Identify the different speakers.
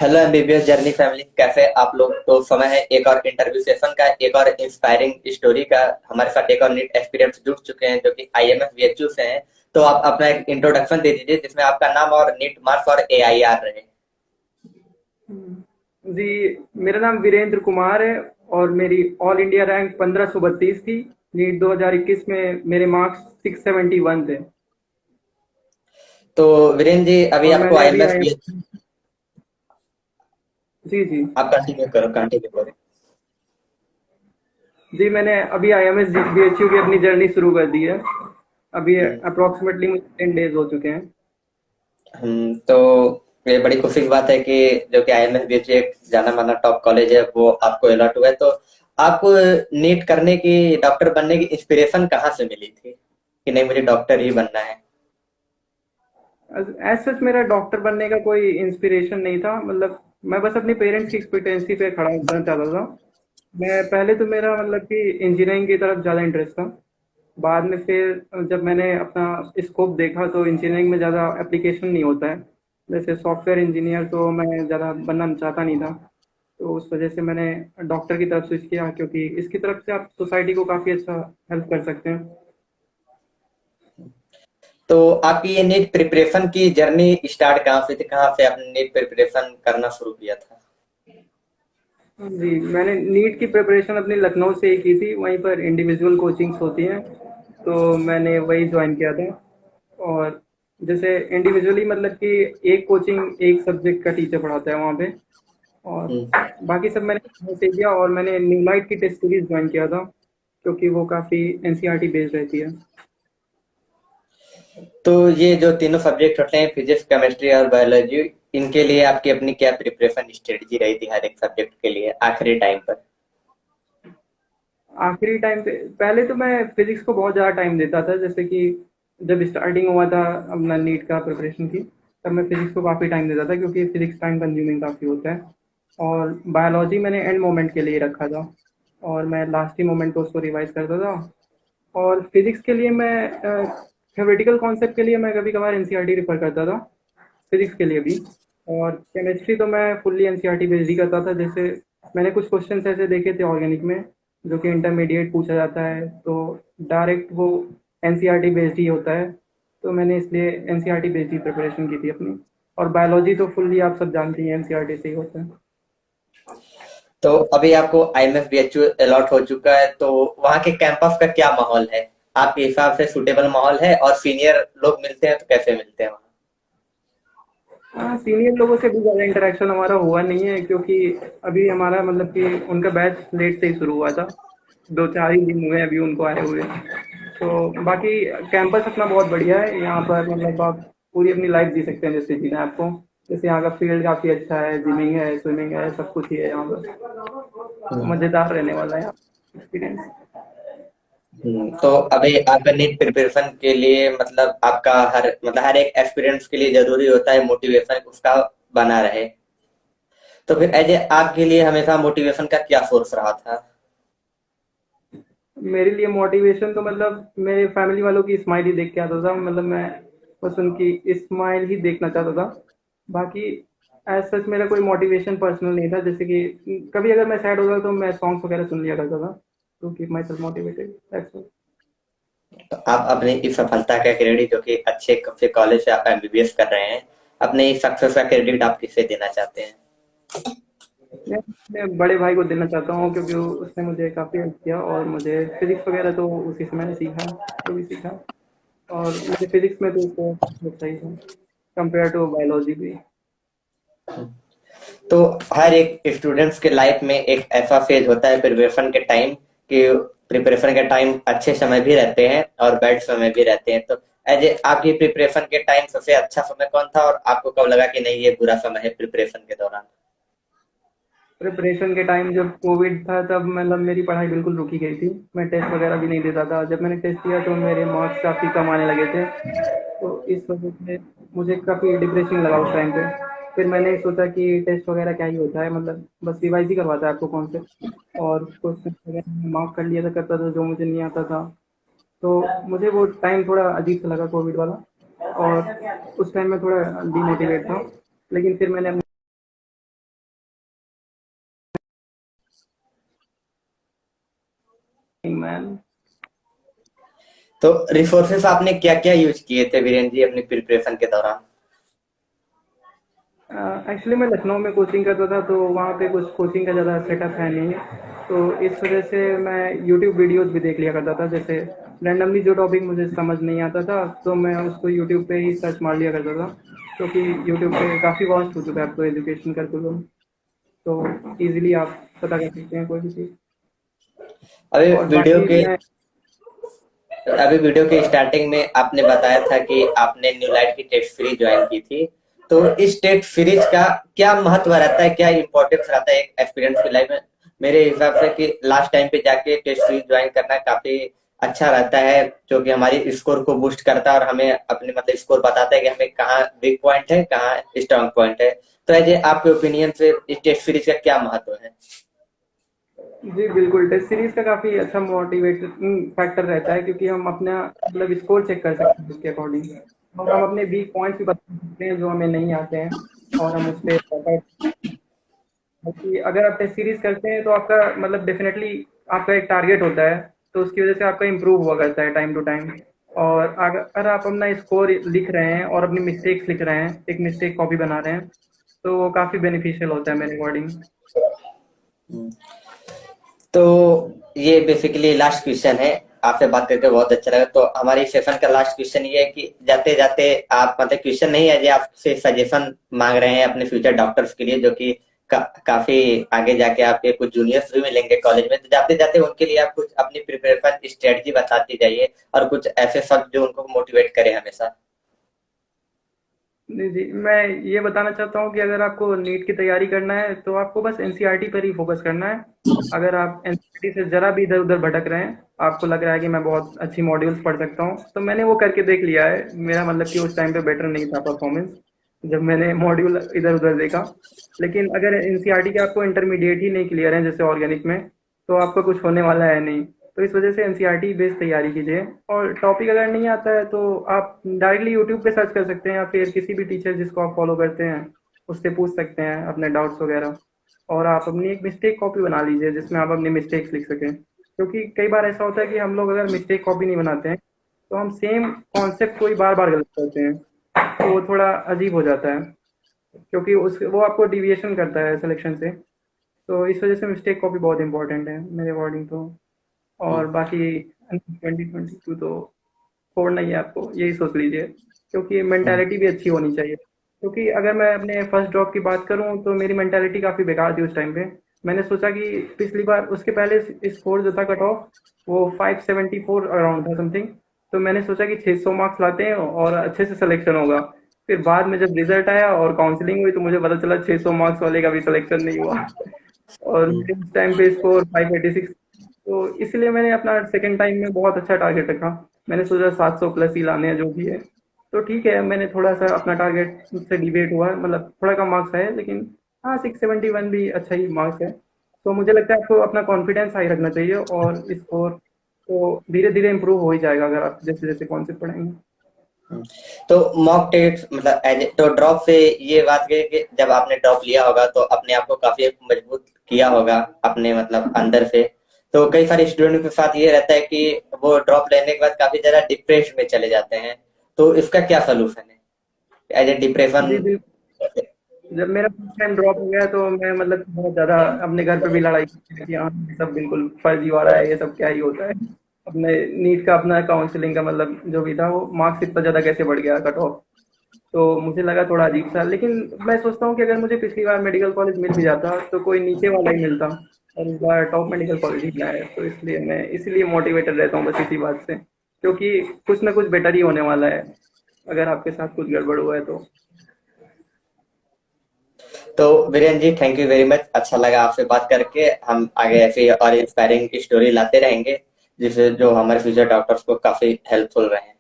Speaker 1: Hello MBBS journey family, कैसे आप लोग? तो समय है एक और इंटरव्यू सेशन का, एक और इंस्पायरिंग स्टोरी का। हमारे साथ एक और नीट एक्सपीरियंस जुड़ चुके हैं जो कि आईएमएस बीएचयू से हैं। तो आप अपना एक इंट्रोडक्शन दे दीजिए जिसमें आपका नाम और नीट मार्क्स और एआईआर रहे।
Speaker 2: जी, मेरा नाम वीरेंद्र कुमार है और मेरी ऑल इंडिया रैंक 1532 थी। नीट 2021 में मेरे मार्क्स 671 थे।
Speaker 1: तो वीरेंद्र जी, अभी
Speaker 2: और
Speaker 1: आपको
Speaker 2: मैंने अभी
Speaker 1: आईएमएस
Speaker 2: आई
Speaker 1: बीएचयू।
Speaker 2: जी जी
Speaker 1: आप कंटिन्यू करो, कंटिन्यू करो।
Speaker 2: जी, मैंने अभी आईएमएस बीएचयू की अपनी जर्नी शुरू कर दी है। अभी
Speaker 1: हम्म,
Speaker 2: अप्रोक्सीमेटली मुझे 10 डेज हो चुके हैं।
Speaker 1: तो ये बड़ी खुशी की बात है कि जो कि आईएमएस बीएचयू एक जाना माना टॉप कॉलेज है वो आपको अलॉट हुआ है। तो आपको नीट करने की, डॉक्टर बनने की इंस्पिरेशन कहाँ से मिली थी कि नहीं मुझे डॉक्टर ही बनना है?
Speaker 2: एज सच मेरा डॉक्टर बनने का कोई इंस्पिरेशन नहीं था। मतलब मैं बस अपनी पेरेंट्स की एक्सपेक्टेंसी पे खड़ा उतरना चाहता था। मैं पहले तो मेरा मतलब कि इंजीनियरिंग की तरफ ज़्यादा इंटरेस्ट था। बाद में फिर जब मैंने अपना स्कोप देखा तो इंजीनियरिंग में ज़्यादा एप्लीकेशन नहीं होता है। जैसे सॉफ्टवेयर इंजीनियर तो मैं ज़्यादा बनना चाहता नहीं था। तो उस वजह से मैंने डॉक्टर की तरफ स्विच किया, क्योंकि इसकी तरफ से आप सोसाइटी को काफ़ी अच्छा हेल्प कर सकते हैं।
Speaker 1: तो आपकी ये नीट प्रिपरेशन की जर्नी स्टार्ट कहाँ से थी? कहाँ से आपने नीट प्रिपरेशन करना शुरू किया था?
Speaker 2: जी, मैंने नीट की प्रिपरेशन अपनी लखनऊ से ही की थी। वहीं पर इंडिविजुअल कोचिंग्स होती हैं, तो मैंने वही ज्वाइन किया था। और जैसे इंडिविजुअली मतलब कि एक कोचिंग एक सब्जेक्ट का टीचर पढ़ाता है वहाँ पे। और
Speaker 1: हम्म।
Speaker 2: बाकी सब मैंने वहीं से किया। और मैंने न्यूलाइट की टेस्ट सीरीज ज्वाइन किया था, क्योंकि वो काफ़ी एनसीईआरटी बेस्ड रहती है।
Speaker 1: तो ये जो तीनों सब्जेक्ट होते हैं, फिजिक्स, केमिस्ट्री और बायोलॉजी, इनके लिए आपकी अपनी क्या प्रिपरेशन स्ट्रेटजी रही थी हर एक सब्जेक्ट के लिए आखिरी टाइम पर?
Speaker 2: आखिरी टाइम पे पहले तो मैं फिजिक्स को बहुत ज़्यादा टाइम देता था। जैसे कि जब स्टार्टिंग हुआ था अपना नीट का प्रिपरेशन की, तब मैं फिजिक्स को काफ़ी टाइम देता था, क्योंकि फिजिक्स टाइम कंज्यूमिंग काफ़ी होता है। और बायोलॉजी मैंने एंड मोमेंट के लिए रखा था, और मैं लास्ट ही मोमेंट को उसको रिवाइज करता था। और फिजिक्स के लिए मैं थ्योरेटिकल कॉन्सेप्ट के लिए मैं कभी कभार एनसीईआरटी रेफर करता था, फिजिक्स के लिए भी। और केमिस्ट्री तो मैं फुल्ली एनसीईआरटी बेस्ड ही करता था। जैसे मैंने कुछ क्वेश्चन ऐसे देखे थे ऑर्गेनिक में, जो कि इंटरमीडिएट पूछा जाता है, तो डायरेक्ट वो एनसीईआरटी बेस्ड ही होता है। तो मैंने इसलिए एनसीईआरटी बेस्ड ही प्रिपरेशन की थी अपनी। और बायोलॉजी तो फुल्ली आप सब जानती हैं एनसीईआरटी से ही होता है।
Speaker 1: तो अभी आपको आईएमएस बीएचयू अलॉट हो चुका है, तो वहाँ के कैंपस का क्या माहौल है? आपके हिसाब से सूटेबल माहौल है? और सीनियर लोग मिलते हैं तो कैसे मिलते हैं वहाँ?
Speaker 2: हाँ, सीनियर लोगों से भी ज़्यादा इंटरेक्शन हमारा हुआ नहीं है, क्योंकि अभी हमारा मतलब कि उनका बैच लेट से ही शुरू हुआ था। 2-4 ही दिन हुए अभी उनको आए हुए। तो बाकी कैंपस अपना बहुत बढ़िया है। यहाँ पर मतलब आप पूरी अपनी लाइफ जी सकते हैं जैसे जीना है आपको। जैसे यहाँ का फील्ड काफ़ी अच्छा है, जिमिंग है, स्विमिंग है, सब कुछ ही है यहाँ पर।
Speaker 1: हम्म।
Speaker 2: मज़ेदार रहने वाला है यहाँ एक्सपीरियंस।
Speaker 1: तो अभी आपका नीट प्रिपरेशन के लिए मतलब आपका हर एक एक्सपीरियंस के लिए जरूरी होता है मोटिवेशन उसका बना रहे। तो फिर एज ए आपके लिए हमेशा मोटिवेशन का क्या सोर्स रहा था?
Speaker 2: मेरे लिए मोटिवेशन तो मतलब मेरे फैमिली वालों की स्माइल ही देख के आता था। मतलब मैं बस उनकी स्माइल ही देखना चाहता था। बाकी एज सच मेरा कोई मोटिवेशन पर्सनल नहीं था। जैसे कि कभी अगर मैं सैड होता तो मैं सॉन्ग्स वगैरह सुन लिया करता था, to keep myself motivated, that's all.
Speaker 1: तो आप अपनी इस सफलता का क्रेडिट, जो कि अच्छे से कॉलेज से आप एमबीबीएस कर रहे हैं, अपने इस सक्सेस का क्रेडिट आप किससे देना चाहते हैं?
Speaker 2: मैं बड़े भाई को देना चाहता हूँ, क्योंकि उसने मुझे काफ़ी हेल्प किया। और मुझे फिजिक्स वगैरह तो उसी से मैंने सीखा, जो भी सीखा। और मुझे फिजिक्स में तो उसको सही था कंपेयर टू बायोलॉजी भी।
Speaker 1: तो हर एक स्टूडेंट्स के लाइफ में एक ऐसा फेज होता है प्रिपरेशन के टाइम, कि प्रिपरेशन के टाइम अच्छे समय भी रहते हैं और बैड समय भी रहते हैं। तो एज ए आपकी प्रिपरेशन के टाइम सबसे अच्छा समय कौन था, और आपको कब लगा कि नहीं ये बुरा समय है प्रिपरेशन के दौरान?
Speaker 2: प्रिपरेशन के टाइम जब कोविड था, तब मतलब मेरी पढ़ाई बिल्कुल रुकी गई थी। मैं टेस्ट वगैरह भी नहीं देता था। जब मैंने टेस्ट दिया तो मेरे मार्क्स काफ़ी कम आने लगे थे। तो इस वजह से मुझे काफ़ी डिप्रेसिंग लगा उस टाइम पे। फिर मैंने सोचा कि टेस्ट वगैरह क्या ही होता है, मतलब बस रिवाइज ही करवाता है आपको कॉन्सेप्ट। और क्वेश्चन वगैरह मैं मार्क कर लिया था, करता था जो मुझे नहीं आता था। तो मुझे वो टाइम थोड़ा अजीब सा लगा, कोविड वाला। और उस टाइम में थोड़ा डीमोटिवेट था। लेकिन फिर मैंने मैन।
Speaker 1: तो रिसोर्सेस आपने क्या क्या यूज किए थे वीरेंद्र जी अपनी प्रिपरेशन के दौरान?
Speaker 2: एक्चुअली मैं लखनऊ में कोचिंग करता था, तो वहाँ पे कुछ कोचिंग का ज़्यादा सेटअप है नहीं, तो इस वजह से मैं यूट्यूब वीडियोस भी देख लिया करता था। जैसे रैंडमली जो टॉपिक मुझे समझ नहीं आता था, तो मैं उसको यूट्यूब पे ही सर्च मार लिया करता था, क्योंकि यूट्यूब पे काफ़ी वास्ट हो चुका है अब तो एजुकेशन करिकुलम, तो इजीली आप पता कर सकते हैं कोई भी चीज़।
Speaker 1: अभी
Speaker 2: और
Speaker 1: वीडियो
Speaker 2: बाकी
Speaker 1: के
Speaker 2: मैं
Speaker 1: अभी वीडियो के स्टार्टिंग में आपने बताया था कि आपने न्यू लाइट की टेस्ट सीरीज ज्वाइन की थी। तो इस टेस्ट सीरीज का क्या महत्व रहता है, क्या इंपॉर्टेंस रहता है एक एस्पिरेंट की लाइफ में? मेरे हिसाब से कि लास्ट टाइम पे जाके टेस्ट सीरीज ज्वाइन करना काफी अच्छा रहता है, जो कि हमारी स्कोर को बूस्ट करता है और हमें अपने मतलब स्कोर बताता है कि हमें कहाँ वीक पॉइंट है, कहाँ स्ट्रांग पॉइंट है। तो ऐसे आपके ओपिनियन से इस टेस्ट सीरीज का क्या महत्व है?
Speaker 2: जी बिल्कुल, टेस्ट सीरीज का काफ़ी अच्छा मोटिवेटिंग फैक्टर रहता है, क्योंकि हम अपना मतलब स्कोर चेक कर सकते हैं उसके अकॉर्डिंग, और हम अपने वीक पॉइंट्स भी बता सकते हैं जो हमें नहीं आते हैं, और हम उस पर बाकी अगर आप टेस्ट सीरीज करते हैं तो आपका मतलब डेफिनेटली आपका एक टारगेट होता है, तो उसकी वजह से आपका इम्प्रूव हुआ करता है टाइम टू टाइम। और अगर आप अपना स्कोर लिख रहे हैं और अपनी मिस्टेक्स लिख रहे हैं, एक मिस्टेक कॉपी बना रहे हैं, तो वो काफ़ी बेनिफिशियल होता है मेरे अकॉर्डिंग।
Speaker 1: तो ये बेसिकली लास्ट क्वेश्चन है। आपसे बात करके बहुत अच्छा लगा। तो हमारी सेशन का लास्ट क्वेश्चन ये है कि जाते जाते आप मतलब क्वेश्चन नहीं है, ये आपसे सजेशन मांग रहे हैं अपने फ्यूचर डॉक्टर्स के लिए, जो कि काफी आगे जाके आपके कुछ जूनियर्स भी मिलेंगे कॉलेज में। तो जाते जाते उनके लिए आप कुछ अपनी प्रिपरेशन स्ट्रेटजी बताती जाइए और कुछ ऐसे शब्द जो उनको मोटिवेट करे हमेशा।
Speaker 2: जी जी, मैं ये बताना चाहता हूँ कि अगर आपको नीट की तैयारी करना है तो आपको बस एनसीईआरटी पर ही फोकस करना है। अगर आप एनसीईआरटी से ज़रा भी इधर उधर भटक रहे हैं, आपको लग रहा है कि मैं बहुत अच्छी मॉड्यूल्स पढ़ सकता हूँ, तो मैंने वो करके देख लिया है। मेरा मतलब कि उस टाइम पे बेटर नहीं था परफॉर्मेंस जब मैंने मॉड्यूल इधर उधर देखा। लेकिन अगर एनसीईआरटी के आपको इंटरमीडिएट ही नहीं क्लियर है जैसे ऑर्गेनिक में, तो आपका कुछ होने वाला है नहीं। तो इस वजह से एनसीईआरटी बेस्ड तैयारी कीजिए, और टॉपिक अगर नहीं आता है तो आप डायरेक्टली यूट्यूब पे सर्च कर सकते हैं, या फिर किसी भी टीचर जिसको आप फॉलो करते हैं उससे पूछ सकते हैं अपने डाउट्स वगैरह। और आप अपनी एक मिस्टेक कॉपी बना लीजिए जिसमें आप अपनी मिस्टेक्स लिख सकें, क्योंकि कई बार ऐसा होता है कि हम लोग अगर मिस्टेक कॉपी नहीं बनाते हैं तो हम सेम कॉन्सेप्ट को ही बार बार गलत करते हैं, तो वो थोड़ा अजीब हो जाता है, क्योंकि उस वो आपको डिविएशन करता है सिलेक्शन से। तो इस वजह से मिस्टेक कॉपी बहुत इंपॉर्टेंट है मेरे अकॉर्डिंग तो। और बाकी 2022 तो छोड़ना ही है आपको, यही सोच लीजिए, क्योंकि मेंटालिटी भी अच्छी होनी चाहिए। क्योंकि अगर मैं अपने फर्स्ट ड्रॉप की बात करूं तो मेरी मेंटालिटी काफ़ी बेकार थी उस टाइम पे। मैंने सोचा कि पिछली बार उसके पहले स्कोर जो था कट ऑफ वो 574 अराउंड था समथिंग, तो मैंने सोचा कि 600 मार्क्स लाते हैं और अच्छे से सिलेक्शन होगा। फिर बाद में जब रिजल्ट आया और काउंसलिंग हुई तो मुझे पता चला 600 मार्क्स वाले का भी सिलेक्शन नहीं हुआ। और मेरे उस टाइम पे स्कोर 586, तो इसलिए मैंने अपना सेकंड टाइम में बहुत अच्छा टारगेट रखा। मैंने सोचा 700 प्लस ही लाने हैं जो भी है। तो ठीक है, मैंने थोड़ा सा अपना टारगेट से डिबेट हुआ, मतलब थोड़ा कम मार्क्स आए, लेकिन हाँ 671 भी अच्छा ही मार्क्स है। तो मुझे लगता है आपको अपना कॉन्फिडेंस हाई रखना चाहिए, और स्कोर तो धीरे धीरे इम्प्रूव हो ही जाएगा अगर आप जैसे जैसे कॉन्सेप्ट पढ़ेंगे।
Speaker 1: तो मॉक टेस्ट मतलब तो ड्रॉप से ये बात है कि जब आपने ड्रॉप लिया होगा तो अपने आप को काफी मजबूत किया होगा अपने मतलब अंदर से। तो कई सारे स्टूडेंट के साथ ये रहता है कि वो ड्रॉप लेने के बाद काफी ज्यादा डिप्रेशन में चले जाते हैं। तो इसका क्या सोल्यूशन है एज ए डिप्रेशन?
Speaker 2: जी बिल्कुल। जब मेरा फर्स्ट टाइम ड्रॉप हो गया तो मैं मतलब बहुत ज़्यादा अपने घर पे भी लड़ाई की कि हाँ ये सब बिल्कुल फर्जी हो रहा है, ये सब क्या ही होता है। अपने नीट का अपना काउंसलिंग का मतलब जो भी था, वो मार्क्स इतना ज़्यादा कैसे बढ़ गया कट ऑफ, तो मुझे लगा थोड़ा अजीब सा। लेकिन मैं सोचता हूँ कि अगर मुझे पिछली बार मेडिकल कॉलेज मिल भी जाता तो कोई नीचे वाला ही मिलता, और इस बार टॉप मेडिकल कॉलेज ही मिला है, तो इसलिए मैं इसीलिए मोटिवेटेड रहता हूँ बस इसी बात से, क्योंकि कुछ ना कुछ बेटर ही होने वाला है अगर आपके साथ कुछ गड़बड़ हुआ है तो।
Speaker 1: तो वीरेन जी थैंक यू वेरी मच, अच्छा लगा आपसे बात करके। हम आगे ऐसे और इंस्पायरिंग स्टोरी लाते रहेंगे जिससे जो हमारे फ्यूचर डॉक्टर्स को काफी हेल्पफुल रहे।